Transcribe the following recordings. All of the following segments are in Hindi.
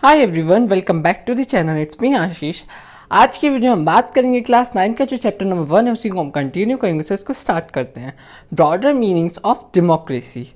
Hi everyone, welcome back to the channel. It's me Ashish. आज की वीडियो हम बात करेंगे क्लास 9 का जो चैप्टर नंबर 1 है उसी को हम कंटिन्यू करेंगे। सो इसको स्टार्ट करते हैं। Broader meanings of democracy.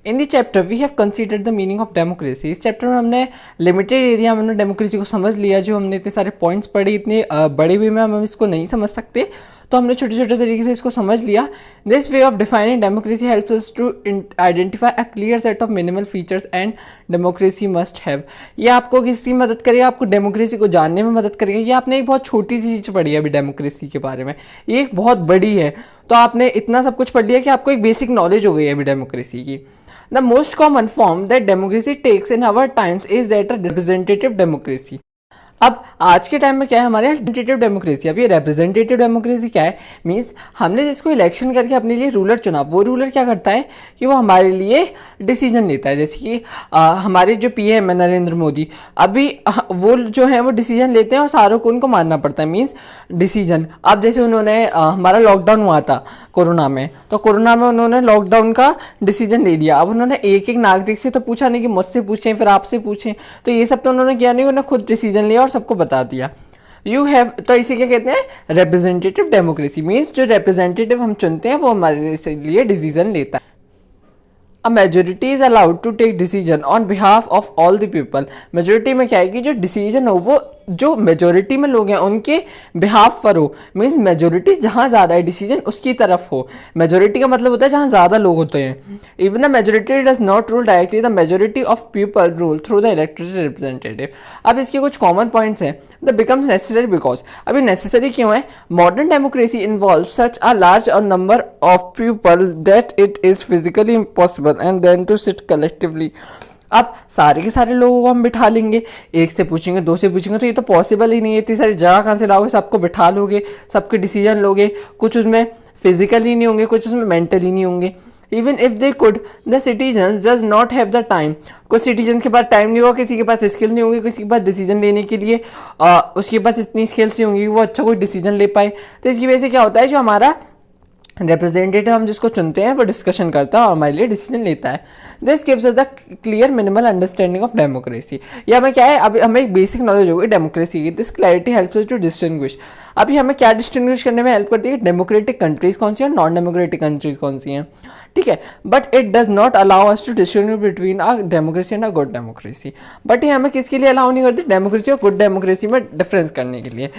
In the chapter we have considered the meaning of democracy. इस चैप्टर में हमने लिमिटेड एरिया में हमने डेमोक्रेसी को समझ लिया। जो हमने इतने सारे पॉइंट्स पढ़े, इतने बड़े भी में हम इसको नहीं समझ सकते, तो हमने छोटे छोटे तरीके से इसको समझ लिया। This way of defining democracy helps us to identify a clear set of minimal features and democracy must have. ये आपको किसी मदद करेगा, आपको डेमोक्रेसी को जानने में मदद करेगा। ये आपने एक बहुत छोटी सी चीज़ पढ़ी है अभी डेमोक्रेसी के बारे में, ये एक बहुत बड़ी है। तो आपने इतना सब कुछ पढ़ लिया कि आपको एक बेसिक नॉलेज हो गई है अभी डेमोक्रेसी की। The most common form that democracy takes in our times is that of representative democracy. अब आज के टाइम में क्या है हमारे यहाँ रिप्रेजेंटेटिव डेमोक्रेसी। अब ये रिप्रेजेंटेटिव डेमोक्रेसी क्या है? मीन्स हमने जिसको इलेक्शन करके अपने लिए रूलर चुना, वो रूलर क्या करता है कि वो हमारे लिए डिसीजन लेता है। जैसे कि हमारे जो पीएम है नरेंद्र मोदी, अभी वो जो है वो डिसीजन लेते हैं और सारों को उनको मानना पड़ता है। मीन्स डिसीजन, अब जैसे उन्होंने हमारा लॉकडाउन हुआ था कोरोना में, तो कोरोना में उन्होंने लॉकडाउन का डिसीजन ले लिया। अब उन्होंने एक एक नागरिक से तो पूछा नहीं कि मुझसे पूछें फिर आपसे पूछें, तो ये सब तो उन्होंने किया नहीं, उन्होंने खुद डिसीजन लिया और सबको बता दिया। यू हैव, तो इसे क्या कहते हैं? Representative democracy. मीन्स जो रिप्रेजेंटेटिव हम चुनते हैं वो हमारे लिए डिसीजन लेता है। A majority is allowed to take decision on behalf of all the people. Majority में क्या है कि जो डिसीजन हो वो जो मेजोरिटी में लोग हैं उनके बिहाफ पर हो। मीन्स मेजोरिटी जहाँ ज़्यादा है डिसीजन उसकी तरफ हो। मेजोरिटी का मतलब होता है जहाँ ज़्यादा लोग होते हैं। Even the majority does not rule directly, the majority of people rule through the elected representative. अब इसके कुछ कॉमन पॉइंट्स हैं। द बिकम्स नेसेसरी बिकॉज, अभी नेसेसरी क्यों है? Modern democracy involve such a large number of people that it is physically impossible and then to sit collectively. अब सारे के सारे लोगों को हम बिठा लेंगे, एक से पूछेंगे दो से पूछेंगे, तो ये तो पॉसिबल ही नहीं है। इतनी सारी जगह कहाँ से लाओगे? सबको बिठा लोगे, सबके डिसीजन लोगे, कुछ उसमें फिजिकली नहीं होंगे, कुछ उसमें मेंटली नहीं होंगे। Even if they could, the citizens does not have the time. कुछ सिटीजन के पास टाइम नहीं होगा, किसी के पास स्किल नहीं होगी, किसी के पास डिसीजन लेने के लिए उसके पास इतनी स्किल्स नहीं होंगी वो अच्छा कोई डिसीजन ले पाए। तो इसकी वजह से क्या होता है, जो हमारा रिप्रेजेंटेटिव हम जिसको चुनते हैं वो डिस्कशन करता है और हमारे लिए डिसीजन लेता है। This gives us the clear minimal understanding of democracy. ये हमें क्या है, अभी हमें एक बेसिक नॉलेज होगी डेमोक्रेसी की। This clarity helps us to distinguish. अभी हमें क्या डिस्टिंग्विश करने में हेल्प करती है? डेमोक्रेटिक कंट्रीज कौन सी हैं और नॉन डेमोक्रेटिक कंट्रीज कौन सी हैं, ठीक है। But it does not allow us to distinguish between a democracy and a good democracy. But ये हमें किसके लिए अलाउ नहीं करती? डेमोक्रेसी और गुड डेमोक्रेसी में डिफरेंस करने के लिए।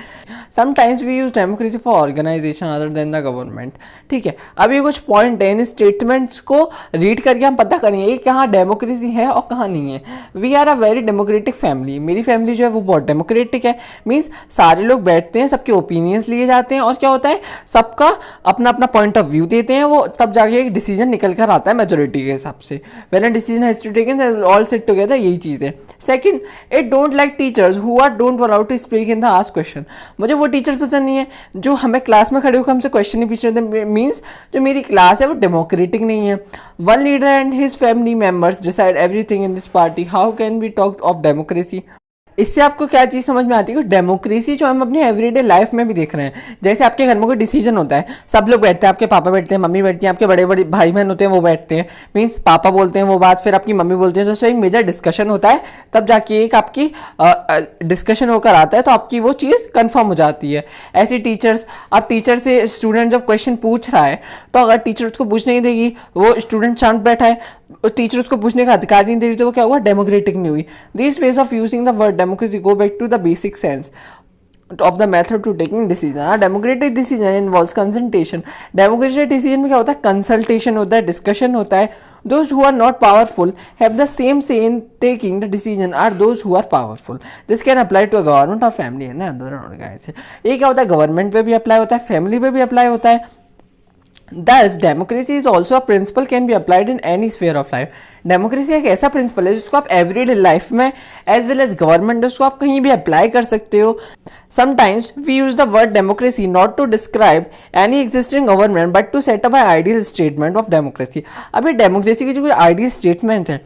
Sometimes we use democracy for organisation other than the government, ठीक है। अब ये कुछ पॉइंट है, इन स्टेटमेंट्स को रीड करके हम पता करेंगे कि कहाँ डेमोक्रेसी है और कहाँ नहीं है। We are a very democratic family. मेरी फैमिली जो है वो बहुत डेमोक्रेटिक है। मीन्स सारे लोग बैठते हैं, सबके ओपिनियंस लिए जाते हैं और क्या होता है, सबका अपना अपना पॉइंट ऑफ व्यू देते हैं, वो तब जाके एक डिसीजन निकल कर आता है मेजोरिटी के हिसाब से। When a decision has to taken all sit together, यही चीज़ है। Second, it don't like teachers who are don't allowed to speak in the ask question. मुझे वो टीचर्स पसंद नहीं है जो हमें क्लास में खड़े होकर हमसे क्वेश्चन नहीं पूछ रहे थे। मीन्स जो मेरी क्लास है वो डेमोक्रेटिक नहीं है। One leader and his family members decide everything in this party, how can we talk of democracy? इससे आपको क्या चीज़ समझ में आती है कि डेमोक्रेसी जो हम अपने एवरीडे लाइफ में भी देख रहे हैं। जैसे आपके घर में कोई डिसीजन होता है, सब लोग बैठते हैं, आपके पापा बैठते हैं, मम्मी बैठती हैं, आपके बड़े बड़े भाई बहन होते हैं वो बैठते हैं। मीन्स पापा बोलते हैं वो बात, फिर आपकी मम्मी बोलती है, तो उसमें एक मेजर डिस्कशन होता है, तब जाके एक आपकी डिस्कशन होकर आता है, तो आपकी वो चीज़ कन्फर्म हो जाती है। ऐसे टीचर्स, अब टीचर से स्टूडेंट जब क्वेश्चन पूछ रहा है, तो अगर टीचर उसको पूछ नहीं देगी, वो स्टूडेंट शांत बैठा है, टीचर उसको पूछने का अधिकार नहीं दे रही, तो वो क्या हुआ? डेमोक्रेटिक नहीं हुई। This ways of using the word democracy go back to the basic sense of the method to taking decision. Democratic decision involves consultation. Democratic decision में क्या होता है? कंसल्टेशन होता है, डिस्कशन होता है। Those who are not powerful have the same say in taking the decision are those who are powerful. This can apply to a government or family, है ना, अंदर ऑर्गेनाइजेशन। ये क्या होता है? गवर्नमेंट पे भी अप्लाई होता है, फैमिली पे भी अप्लाई होता है। Thus, democracy is also a principle can be applied in any sphere of life. Democracy एक ऐसा प्रिंसिपल है जिसको आप एवरीडे लाइफ में एज वेल एज गवर्नमेंट उसको आप कहीं भी अप्लाई कर सकते हो। Sometimes we use the word democracy not to describe any existing government but to set up ideal statement of democracy. अब ये डेमोक्रेसी की जो आइडियल स्टेटमेंट है,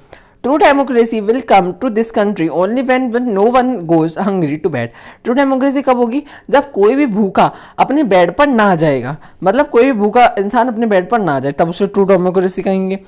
true democracy will come to this country only when no one goes hungry to bed. True democracy कब होगी? जब कोई भी भूखा अपने बेड पर ना जाएगा, मतलब कोई भी भूखा इंसान अपने बेड पर ना जाए, तब उसे ट्रू डेमोक्रेसी कहेंगे।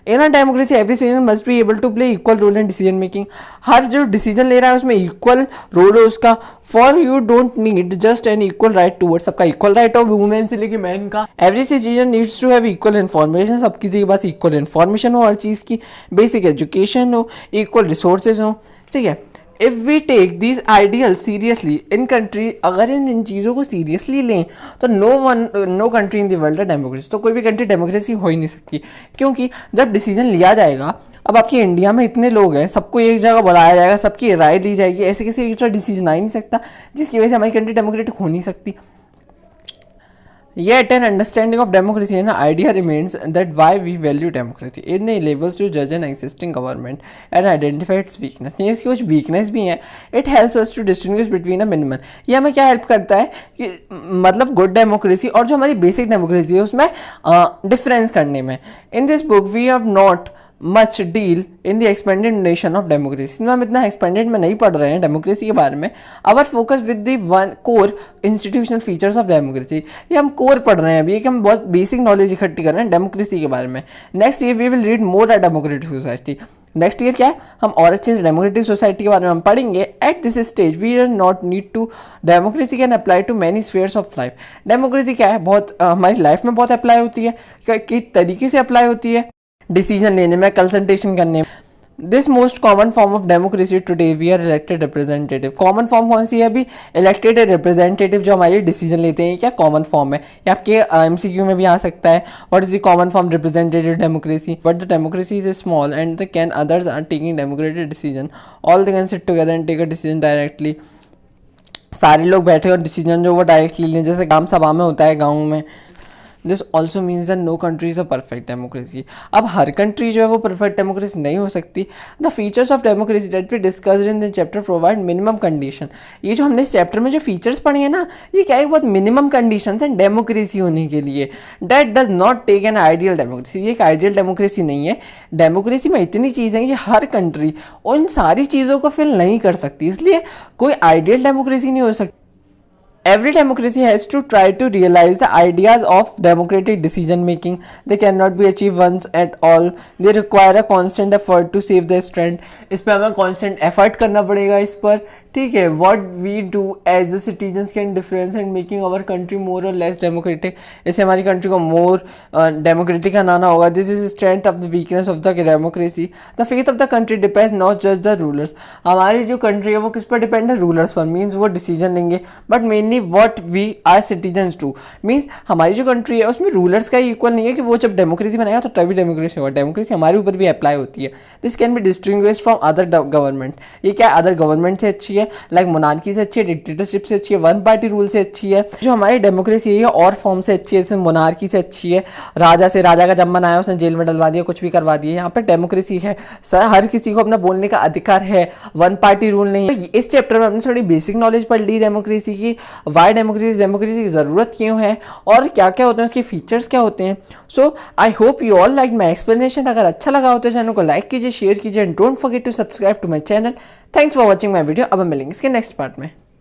In a democracy every citizen must be able to play equal role in decision making. हर जो डिसीजन ले रहा है उसमें इक्वल रोल है उसका। For you don't need just an equal right towards, सबका इक्वल राइट हो, वुमेन से लेके मैन का। Every citizen needs to have equal information, सब किसी के पास इक्वल इन्फॉर्मेशन हो, हर चीज़ की बेसिक एजुकेशन हो, इक्वल रिसोर्सेज हो, ठीक है। If we take these ideal seriously in country, अगर इन चीज़ों को सीरियसली लें तो no country in the world है डेमोक्रेसी। तो कोई भी कंट्री डेमोक्रेसी हो ही नहीं सकती, क्योंकि जब डिसीजन लिया जाएगा, अब आपकी इंडिया में इतने लोग हैं, सबको एक जगह बुलाया जाएगा, सबकी राय ली जाएगी, ऐसे किसी एक डिसीजन आ ही नहीं सकता, जिसकी वजह से हमारी कंट्री डेमोक्रेटिक हो नहीं सकती। Yet an understanding of democracy and idea remains that why we value democracy. It enables to judge an existing government and identify its weakness. ये इसकी कुछ weakness भी हैं. It helps us to distinguish between a minimal. ये हमें क्या help करता है कि मतलब good democracy और जो हमारी basic democracy है उसमें difference करने में. In this book we have not much deal in the expanded nation of democracy. हम इतना एक्सपेंडेड में नहीं पढ़ रहे हैं डेमोक्रेसी के बारे में। Our focus with the one core institutional features of democracy, ये हम कोर पढ़ रहे हैं अभी, कि हम बहुत बेसिक नॉलेज इकट्ठी कर रहे हैं डेमोक्रेसी के बारे में। Next year we will read more a democratic society. Next year क्या है, हम और अच्छे से डेमोक्रेटिक सोसाइटी के बारे में हम पढ़ेंगे। At this stage we are not need to, democracy can apply to many spheres of life. Democracy क्या है, बहुत हमारी लाइफ में बहुत अप्लाई होती है, किस तरीके से अप्लाई होती है, डिसीजन लेने में, कंसल्टेशन करने में। This most common form of democracy today we are elected representative. Common form कौन सी है अभी? इलेक्टेड रिप्रेजेंटेटिव, जो हमारे डिसीजन लेते हैं, क्या कॉमन फॉर्म है। ये आपके MCQ में भी आ सकता है। What is the common form representative democracy? But the democracy is small and the can others are taking democratic decision, all they can sit together and take a decision directly. सारे लोग बैठे और डिसीजन जो वो डायरेक्टली लें, जैसे ग्राम सभा में होता है गाँव में। This also means that no country is a perfect democracy. अब हर कंट्री जो है वो परफेक्ट डेमोक्रेसी नहीं हो सकती। The features of democracy that we discussed in the chapter provide minimum condition. ये जो हमने इस चैप्टर में जो फीचर्स पढ़े हैं ना, ये क्या है, बहुत मिनिमम कंडीशंस हैं डेमोक्रेसी होने के लिए। That does not take an ideal democracy. ये एक आइडियल डेमोक्रेसी नहीं है। डेमोक्रेसी में इतनी चीज़ें हैं कि हर कंट्री उन सारी चीज़ों को फिल नहीं कर सकती, इसलिए कोई आइडियल डेमोक्रेसी नहीं हो सकती। Every democracy has to try to realize the ideas of democratic decision making. They cannot be achieved once at all. They require a constant effort to save their strength. इस पे हमें constant effort करना पड़ेगा इस पर, ठीक है। What we do as the citizens can difference in making our country more or less democratic. इससे हमारी कंट्री को more democratic बनाना होगा। This is the strength of the weakness of the democracy. The fate of the country depends not just the rulers. हमारी जो कंट्री है वो किस पर डिपेंड है? रूलर्स पर। मीन्स वो डिसीजन लेंगे, but mainly what we are citizens do. Means हमारी जो कंट्री है उसमें रूलर्स का इक्वल नहीं है कि वो जब डेमोक्रेसी बनाएगा तो तभी डेमोक्रेसी होगा। डेमोक्रेसी हमारे ऊपर भी अप्लाई होती है। This can be distinguished from other government. ये क्या अदर गवर्नमेंट से अच्छी है, लाइक मोनार्की से अच्छी है, डिक्टेटरशिप से अच्छी है, वन पार्टी रूल से अच्छी है। जो हमारी डेमोक्रेसी है और फॉर्म से अच्छी है, जैसे मोनार्की से अच्छी है, राजा से, राजा का जब मन आया उसने जेल में डलवा दिया, कुछ भी करवा दिया। यहाँ पर डेमोक्रेसी है, हर किसी को अपना बोलने का अधिकार है, वन पार्टी रूल नहीं है। इस चैप्टर में हमने थोड़ी बेसिक नॉलेज पढ़ ली डेमोक्रेसी की, वाई डेमोक्रेसी की ज़रूरत क्यों है और क्या क्या होते हैं, उसके फीचर्स क्या होते हैं। So I hope you all like my explanation. अगर अच्छा लगा हो तो चैनल को लाइक कीजिए, शेयर कीजिए and don't forget to subscribe to my channel. Thanks for watching my video. अब हम मिलेंगे इसके नेक्स्ट पार्ट में।